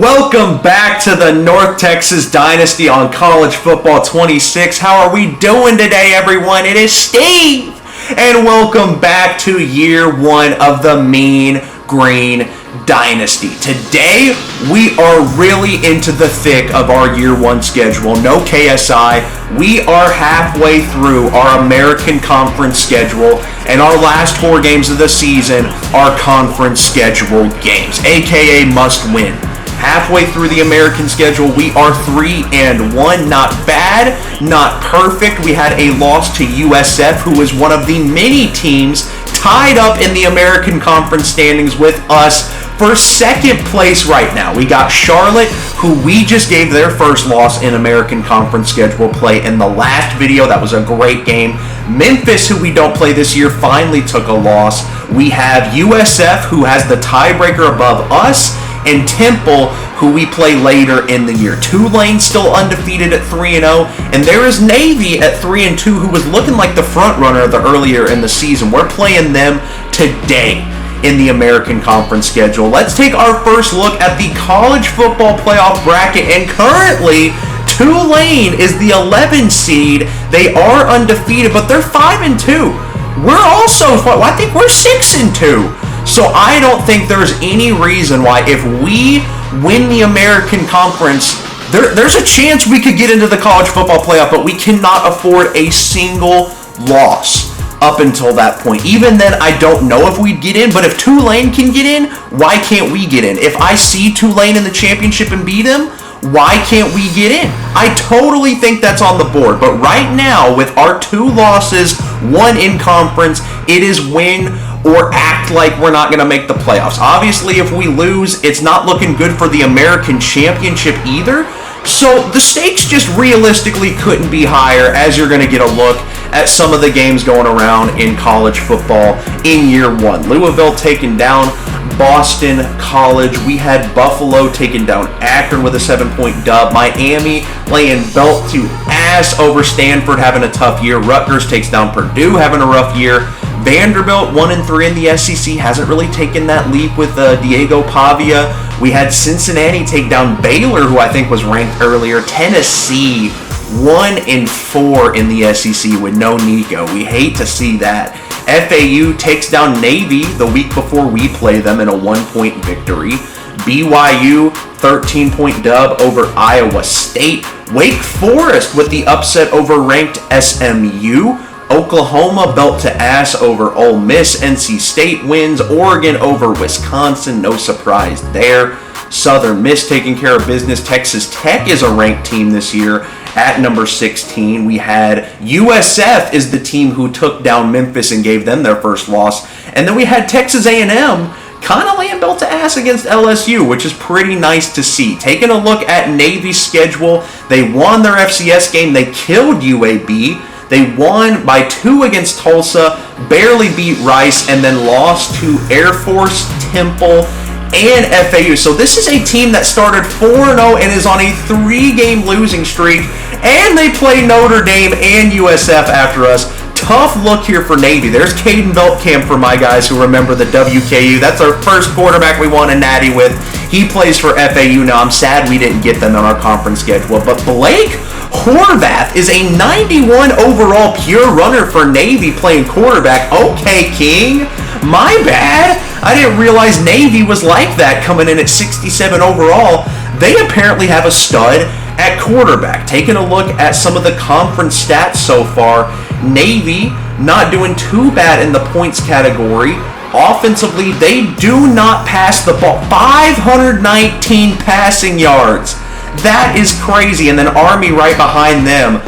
Welcome back to the North Texas Dynasty on College Football 26. How are we doing today, everyone? It is Steve, and welcome back to year one of the Mean Green Dynasty. Today, we are really into the thick of our year one schedule. No KSI. We are halfway through our American Conference schedule, and our last 4 games of the season are conference schedule games, aka must win. Halfway through the American schedule, we are 3-1. Not bad, not perfect. We had a loss to USF, who is one of the many teams tied up in the American Conference standings with us for second place right now. We got Charlotte, who we just gave their first loss in American Conference schedule play in the last video. That was a great game. Memphis, who we don't play this year, finally took a loss. We have USF, who has the tiebreaker above us, and Temple, who we play later in the year. Tulane still undefeated at 3-0, and there is Navy at 3-2, who was looking like the front runner earlier in the season. We're playing them today in the American Conference schedule. Let's take our first look at the college football playoff bracket, and currently Tulane is the 11 seed. They are undefeated, but they're 5-2. We're also, I think we're 6-2. So I don't think there's any reason why, if we win the American Conference, there's a chance we could get into the college football playoff, but we cannot afford a single loss up until that point. Even then, I don't know if we'd get in, but if Tulane can get in, why can't we get in? If I see Tulane in the championship and beat them, why can't we get in? I totally think that's on the board, but right now, with our 2 losses, 1 in conference, it is win or act like we're not going to make the playoffs. Obviously, if we lose, it's not looking good for the American Championship either. So the stakes just realistically couldn't be higher, as you're going to get a look at some of the games going around in college football in year one. Louisville taking down Boston College. We had Buffalo taking down Akron with a 7-point dub. Miami laying belt to ass over Stanford, having a tough year. Rutgers takes down Purdue, having a rough year. Vanderbilt 1-3 in the SEC, hasn't really taken that leap with Diego Pavia. We had Cincinnati take down Baylor, who I think was ranked earlier. Tennessee 1-4 in the SEC with no Nico. We hate to see that. FAU takes down Navy the week before we play them in a 1-point victory. BYU 13-point dub over Iowa State. Wake Forest with the upset over ranked SMU. Oklahoma belt to ass over Ole Miss. NC State wins. Oregon over Wisconsin. No surprise there. Southern Miss taking care of business. Texas Tech is a ranked team this year at number 16. We had USF is the team who took down Memphis and gave them their first loss. And then we had Texas A&M kind of laying belt to ass against LSU, which is pretty nice to see. Taking a look at Navy's schedule, they won their FCS game. They killed UAB. They won by 2 against Tulsa, barely beat Rice, and then lost to Air Force, Temple, and FAU. So this is a team that started 4-0 and is on a 3-game losing streak, and they play Notre Dame and USF after us. Tough look here for Navy. There's Caden Beltkamp for my guys who remember the WKU. That's our first quarterback we won a natty with. He plays for FAU now. I'm sad we didn't get them on our conference schedule, but Blake Horvath is a 91 overall pure runner for Navy playing quarterback. Okay, King. My bad. I didn't realize Navy was like that coming in at 67 overall. They apparently have a stud at quarterback. Taking a look at some of the conference stats so far, Navy not doing too bad in the points category. Offensively, they do not pass the ball. 519 passing yards. That is crazy. And then Army right behind them.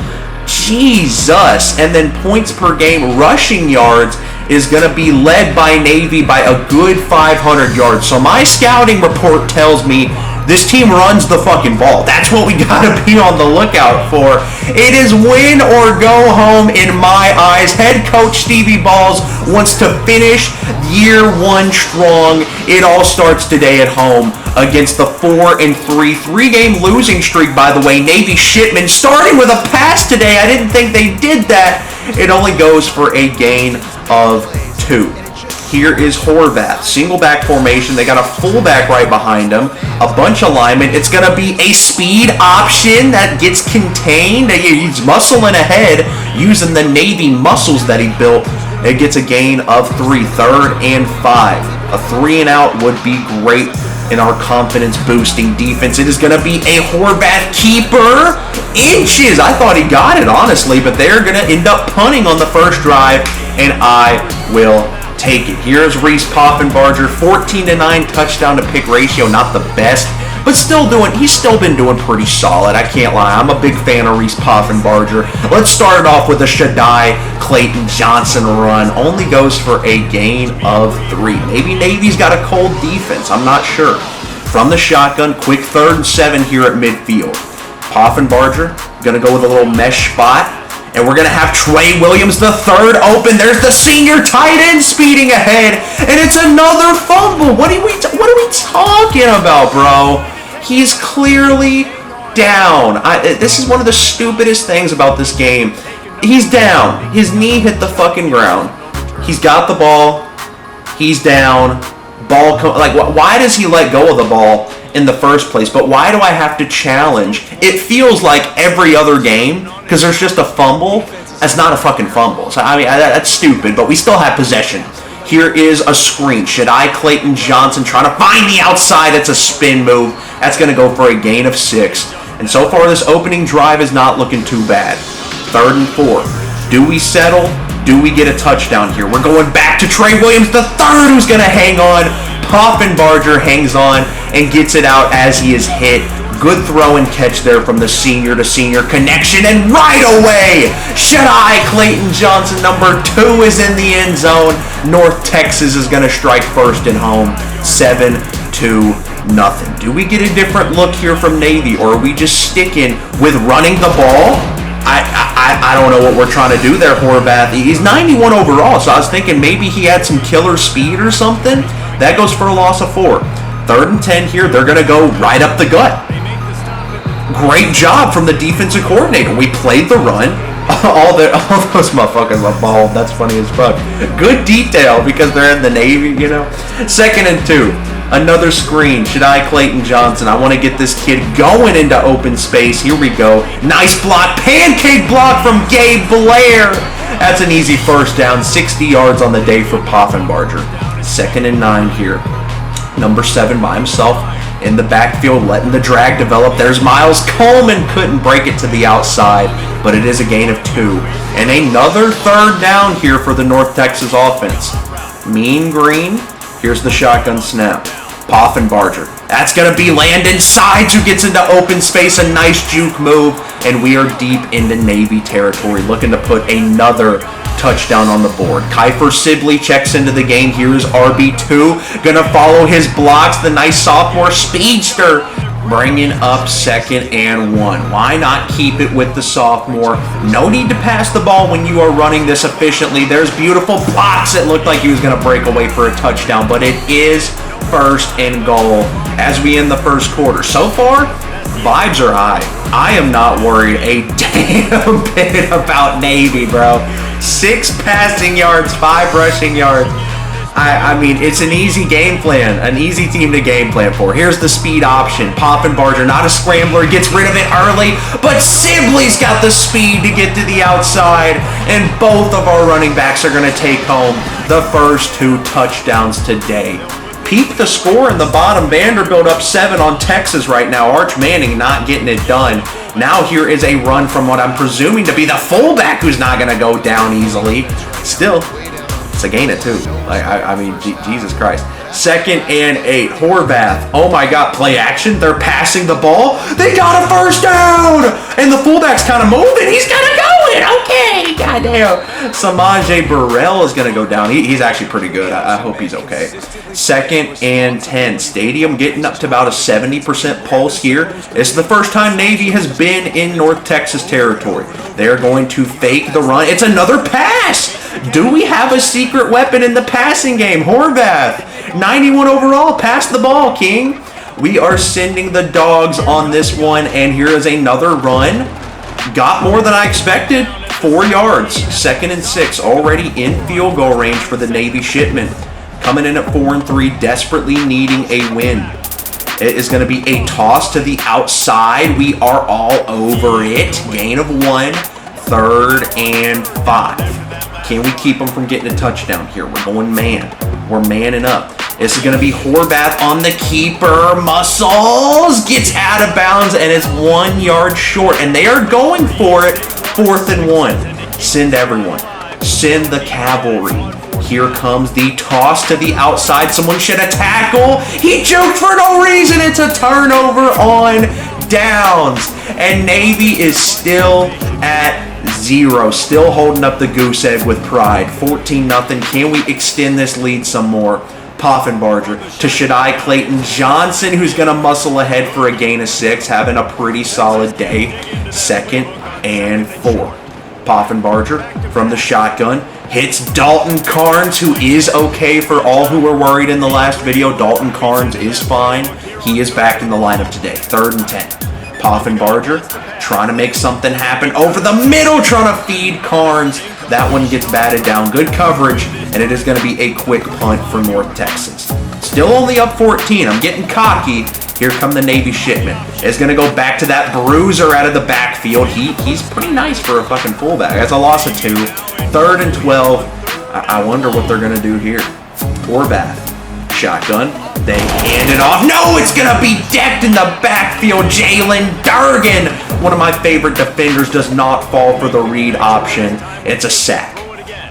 Jesus. And then points per game, rushing yards is going to be led by Navy by a good 500 yards. So my scouting report tells me this team runs the fucking ball. That's what we got to be on the lookout for. It is win or go home in my eyes. Head coach Stevie Balls wants to finish year one strong. It all starts today at home against the 4-3 3-game losing streak, by the way. Navy Shipman starting with a pass today. I didn't think they did that. It only goes for a gain of 2. Here is Horvath. Single back formation. They got a fullback right behind him. A bunch of linemen. It's going to be a speed option that gets contained. He's muscling ahead using the Navy muscles that he built. It gets a gain of 3. 3rd and 5. A 3 and out would be great in our confidence boosting defense. It is going to be a Horvath keeper. Inches. I thought he got it, honestly, but they're going to end up punting on the first drive, and I will take it. Here's Reese Poffenbarger, 14-9 touchdown to pick ratio, not the best, but he's still been doing pretty solid. I can't lie. I'm a big fan of Reese Poffenbarger. Let's start it off with a Shaddai Clayton Johnson run. Only goes for a gain of 3. Maybe Navy's got a cold defense. I'm not sure. From the shotgun, quick 3rd and 7 here at midfield. Poffenbarger going to go with a little mesh spot. And we're going to have Trey Williams the third open. There's the senior tight end speeding ahead. And it's another fumble. What are we talking about, bro? He's clearly down. This is one of the stupidest things about this game. He's down. His knee hit the fucking ground. He's got the ball. He's down. Why does he let go of the ball in the first place? But why do I have to challenge? It feels like every other game, because there's just a fumble. That's not a fucking fumble. So, I mean, that's stupid, but we still have possession. Here is a screen. Shaddai Clayton Johnson trying to find the outside. It's a spin move. That's going to go for a gain of 6. And so far, this opening drive is not looking too bad. 3rd and 4. Do we settle? Do we get a touchdown here? We're going back to Trey Williams the third, who's going to hang on. Poffenbarger hangs on and gets it out as he is hit. Good throw and catch there from the senior to senior connection, and right away, Shaddai Clayton Johnson, number 2, is in the end zone. North Texas is going to strike first and home, 7-0. Do we get a different look here from Navy, or are we just sticking with running the ball? I don't know what we're trying to do there, Horvath. He's 91 overall, so I was thinking maybe he had some killer speed or something. That goes for a loss of 4. 3rd and 10 here. They're going to go right up the gut. Great job from the defensive coordinator. We played the run. All those motherfuckers are bald. That's funny as fuck. Good detail because they're in the Navy, you know. 2nd and 2. Another screen. Shaddai Clayton Johnson. I want to get this kid going into open space. Here we go. Nice block. Pancake block from Gabe Blair. That's an easy first down. 60 yards on the day for Poffenbarger. 2nd and 9 here. Number 7 by himself in the backfield, letting the drag develop. There's Miles Coleman. Couldn't break it to the outside, but it is a gain of 2. And another 3rd down here for the North Texas offense. Mean Green. Here's the shotgun snap. Poffenbarger. That's going to be Landon Sides, who gets into open space. A nice juke move, and we are deep into Navy territory, looking to put another touchdown on the board. Kiefer Sibley checks into the game. Here's RB2. Going to follow his blocks. The nice sophomore speedster. Bringing up 2nd and 1. Why not keep it with the sophomore? No need to pass the ball when you are running this efficiently. There's beautiful blocks. It looked like he was going to break away for a touchdown, but it is 1st and goal as we end the first quarter. So far, vibes are high. I am not worried a damn bit about Navy, bro. 6 passing yards, 5 rushing yards. I mean, it's an easy game plan, an easy team to game plan for. Here's the speed option. Poffenbarger, not a scrambler, gets rid of it early, but Sibley's got the speed to get to the outside, and both of our running backs are going to take home the first 2 touchdowns today. Peep the score in the bottom. Vanderbilt up 7 on Texas right now. Arch Manning not getting it done. Now here is a run from what I'm presuming to be the fullback, who's not going to go down easily. Still, it's a gain of 2. I mean, Jesus Christ. 2nd and 8. Horvath. Oh my God, play action. They're passing the ball. They got a first down. And the fullback's kind of moving. He's going to go in. Okay. Goddamn. Samaje Burrell is going to go down. He's actually pretty good. I hope he's okay. 2nd and 10. Stadium getting up to about a 70% pulse here. This is the first time Navy has been in North Texas territory. They're going to fake the run. It's another pass. Do we have a secret weapon in the passing game? Horvath. 91 overall. Pass the ball, King. We are sending the dogs on this one, and here is another run. Got more than I expected. 4 yards. 2nd and 6. Already in field goal range for the Navy shipment. coming in at 4-3, desperately needing a win. It is going to be a toss to the outside. We are all over it. Gain of 1, 3rd and 5. Can we keep them from getting a touchdown here? We're going man. We're manning up. This is going to be Horvath on the keeper. Muscles gets out of bounds and it's 1 yard short. And they are going for it. 4th and 1. Send everyone. Send the cavalry. Here comes the toss to the outside. Someone should have tackled. He juked for no reason. It's a turnover on downs. And Navy is still at 0. Still holding up the goose egg with pride. 14-0. Can we extend this lead some more? Poffenbarger to Shaddai Clayton Johnson, who's going to muscle ahead for a gain of 6, having a pretty solid day. 2nd and 4. Poffenbarger from the shotgun hits Dalton Carnes, who is okay for all who were worried in the last video. Dalton Carnes is fine. He is back in the lineup today. 3rd and 10. Poffenbarger trying to make something happen over the middle, trying to feed Carnes. That one gets batted down. Good coverage, and it is going to be a quick punt for North Texas. Still only up 14. I'm getting cocky. Here come the Navy shipment. It's going to go back to that bruiser out of the backfield. He's pretty nice for a fucking fullback. That's a loss of 2. 3rd and 12. I wonder what they're going to do here. Horvath. Shotgun. They hand it off. No, it's going to be decked in the backfield. Jalen Durgan, one of my favorite defenders, does not fall for the read option. It's a sack.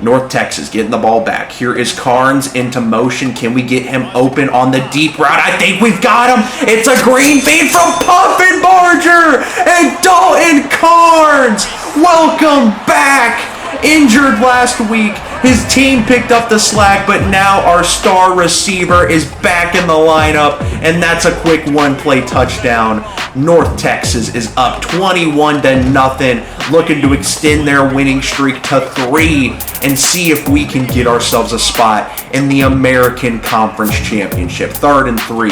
North Texas getting the ball back. Here is Carnes into motion. Can we get him open on the deep route? I think we've got him. It's a green bean from Poffenbarger and Dalton Carnes. Welcome back. Injured last week. His team picked up the slack, but now our star receiver is back in the lineup, and that's a quick one-play touchdown. North Texas is up 21-0, looking to extend their winning streak to 3 and see if we can get ourselves a spot in the American Conference Championship. 3rd and 3.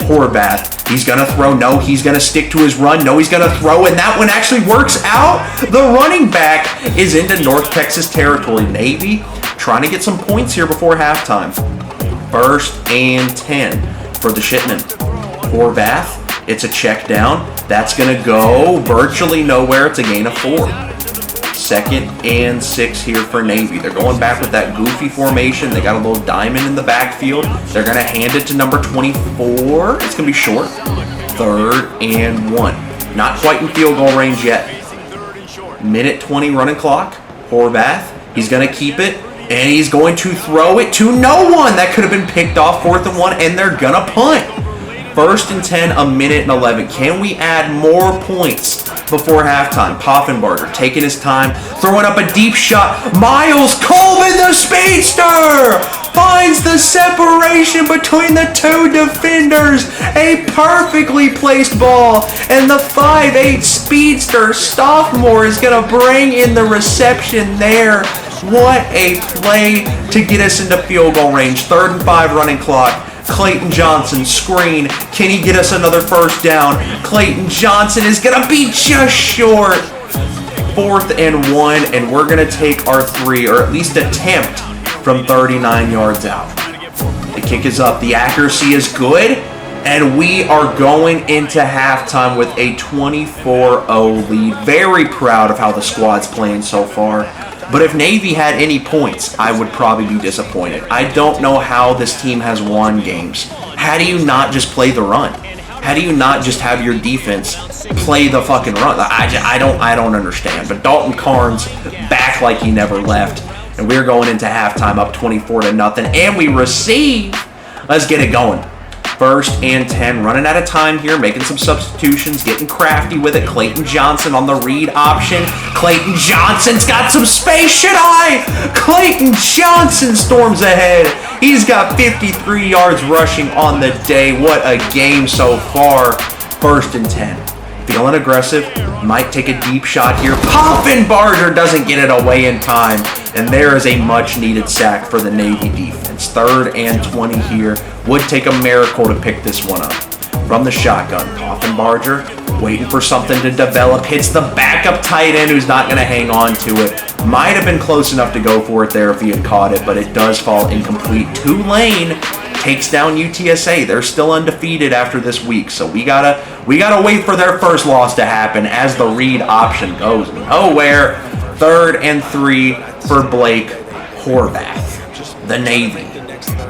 Horvath. He's going to throw. No, he's going to stick to his run. No, he's going to throw, and that one actually works out. The running back is into North Texas territory. Navy trying to get some points here before halftime. 1st and 10 for the shipment. Horvath. It's a check down. That's going to go virtually nowhere. It's a gain of 4. 2nd and 6 here for Navy. They're going back with that goofy formation. They got a little diamond in the backfield. They're going to hand it to number 24. It's going to be short. 3rd and 1. Not quite in field goal range yet. Minute 20 running clock. Horvath. He's going to keep it. And he's going to throw it to no one. That could have been picked off. 4th and 1. And they're going to punt. 1st and 10, a minute and 11. Can we add more points before halftime? Poffenbarger taking his time, throwing up a deep shot. Miles Coleman, the speedster, finds the separation between the 2 defenders. A perfectly placed ball, and the 5'8 speedster sophomore is going to bring in the reception there. What a play to get us into field goal range. 3rd and 5 running clock. Clayton Johnson, screen. Can he get us another 1st down? Clayton Johnson is going to be just short. 4th and 1, and we're going to take our 3, or at least attempt, from 39 yards out. The kick is up. The accuracy is good, and we are going into halftime with a 24-0 lead. Very proud of how the squad's playing so far. But if Navy had any points, I would probably be disappointed. I don't know how this team has won games. How do you not just play the run? How do you not just have your defense play the fucking run? I don't understand. But Dalton Carnes back like he never left. And we're going into halftime up 24-0. And we receive. Let's get it going. 1st and 10, running out of time here, making some substitutions, getting crafty with it. Clayton Johnson on the read option. Clayton Johnson's got some space. Clayton Johnson storms ahead. He's got 53 yards rushing on the day. What a game so far. 1st and 10. Feeling aggressive. Might take a deep shot here. Poffenbarger doesn't get it away in time. And there is a much-needed sack for the Navy defense. 3rd and 20 here. Would take a miracle to pick this one up. From the shotgun, Poffenbarger waiting for something to develop, hits the backup tight end who's not going to hang on to it. Might have been close enough to go for it there if he had caught it, but it does fall incomplete. Tulane takes down UTSA. They're still undefeated after this week, so we gotta wait for their first loss to happen as the read option goes nowhere. 3rd and 3 for Blake Horvath, the Navy,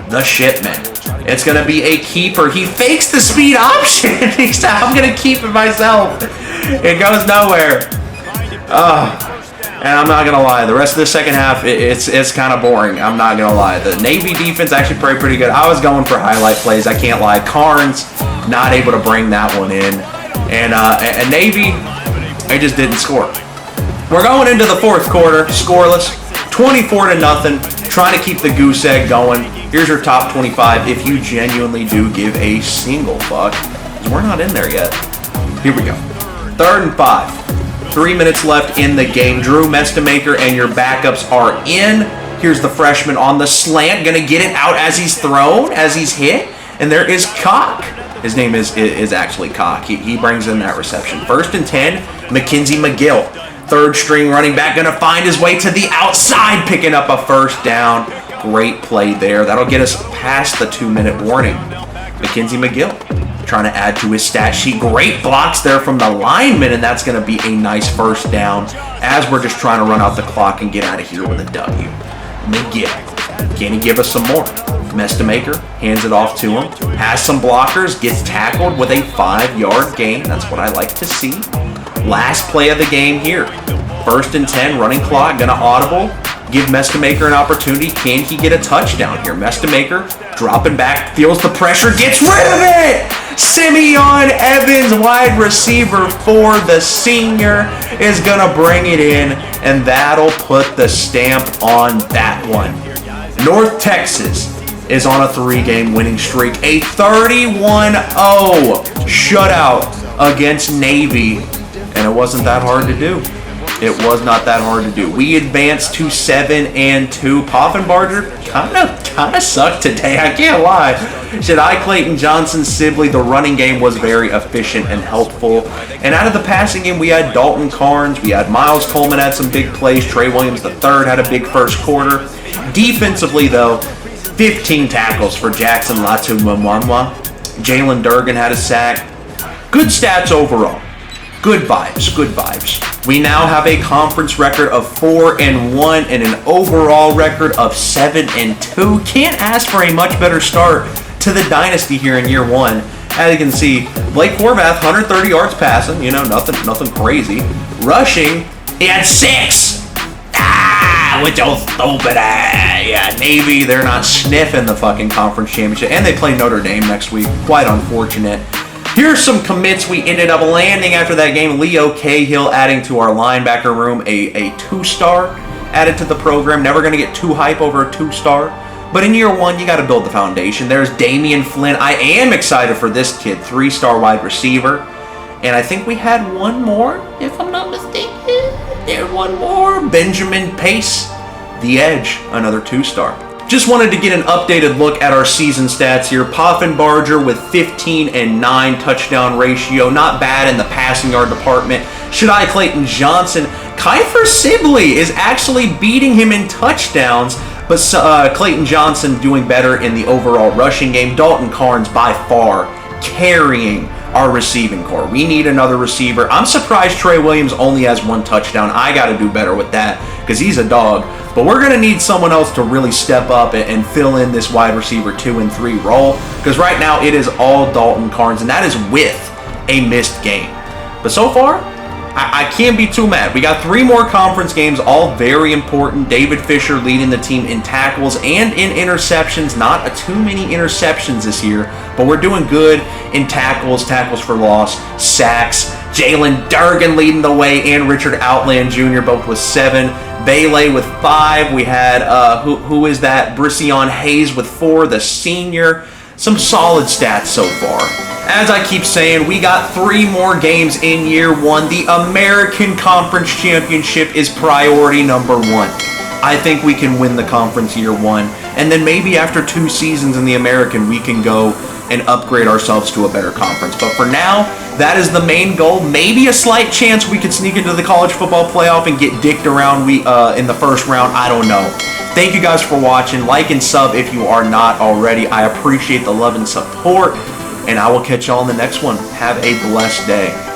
the Shipman. It's going to be a keeper. He fakes the speed option. He said, I'm going to keep it myself. It goes nowhere. And I'm not going to lie. The rest of the second half, it's kind of boring. I'm not going to lie. The Navy defense actually played pretty good. I was going for highlight plays. I can't lie. Carnes, not able to bring that one in. And Navy, they just didn't score. We're going into the 4th quarter, scoreless, 24-0, trying to keep the goose egg going. Here's your top 25 if you genuinely do give a single fuck, because we're not in there yet. Here we go. 3rd and 5. 3 minutes left in the game. Drew Mestamaker and your backups are in. Here's the freshman on the slant, gonna get it out as he's thrown, as he's hit, and there is Cock. His name is actually Cock. He brings in that reception. 1st and 10, Mackenzie McGill. 3rd string running back, going to find his way to the outside, picking up a first down. Great play there. That'll get us past the 2-minute warning. Mackenzie McGill trying to add to his stat sheet. Great blocks there from the lineman, and that's going to be a nice first down as we're just trying to run out the clock and get out of here with a W. McGill, can he give us some more? Mestamaker hands it off to him. Has some blockers, gets tackled with a 5-yard gain. That's what I like to see. Last play of the game here. 1st and 10, running clock, gonna audible. Give Mestamaker an opportunity. Can he get a touchdown here? Mestamaker dropping back, feels the pressure, gets rid of it! Simeon Evans, wide receiver for the senior, is gonna bring it in, and that'll put the stamp on that one. North Texas is on a 3-game winning streak. A 31-0 shutout against Navy. And it wasn't that hard to do. It was not that hard to do. We advanced to 7-2. Poffenbarger kind of sucked today. I can't lie. Shadai Clayton Johnson Sibley, the running game was very efficient and helpful. And out of the passing game, we had Dalton Carnes. We had Miles Coleman had some big plays. Trey Williams III had a big first quarter. Defensively, though, 15 tackles for Jackson Latu-Mwamwa. Jalen Durgan had a sack. Good stats overall. Good vibes, good vibes. We now have a conference record of 4-1 and an overall record of 7-2. Can't ask for a much better start to the Dynasty here in year 1. As you can see, Blake Horvath, 130 yards passing, nothing crazy. Rushing, he had 6. With those stupid Navy, they're not sniffing the fucking conference championship. And they play Notre Dame next week. Quite unfortunate. Here's some commits we ended up landing after that game. Leo Cahill adding to our linebacker room, a 2-star added to the program. Never going to get too hype over a 2-star. But in year 1, you got to build the foundation. There's Damian Flynn. I am excited for this kid. 3-star wide receiver. And I think we had one more, if I'm not mistaken. There's one more. Benjamin Pace, the edge, another 2-star. Just wanted to get an updated look at our season stats here. Poffenbarger with 15-9 touchdown ratio. Not bad in the passing yard department. Shadai Clayton Johnson. Kiefer Sibley is actually beating him in touchdowns, but Clayton Johnson doing better in the overall rushing game. Dalton Carnes by far carrying our receiving core. We need another receiver. I'm surprised Trey Williams only has 1 touchdown. I got to do better with that because he's a dog. But we're going to need someone else to really step up and fill in this wide receiver 2 and 3 role because right now it is all Dalton Carnes, and that is with a missed game. But so far, I can't be too mad. We got 3 more conference games, all very important. David Fisher leading the team in tackles and in interceptions. Not too many interceptions this year, but we're doing good in tackles for loss, sacks. Jalen Durgan leading the way, and Richard Outland Jr. both with 7. Bailey with 5. We had, who is that? Brission Hayes with 4, the senior. Some solid stats so far. As I keep saying, we got 3 more games in year 1. The American Conference Championship is priority number 1. I think we can win the conference year 1. And then maybe after 2 seasons in the American, we can go and upgrade ourselves to a better conference. But for now, that is the main goal. Maybe a slight chance we could sneak into the college football playoff and get dicked around in the first round. I don't know. Thank you guys for watching. Like and sub if you are not already. I appreciate the love and support, and I will catch y'all in the next one. Have a blessed day.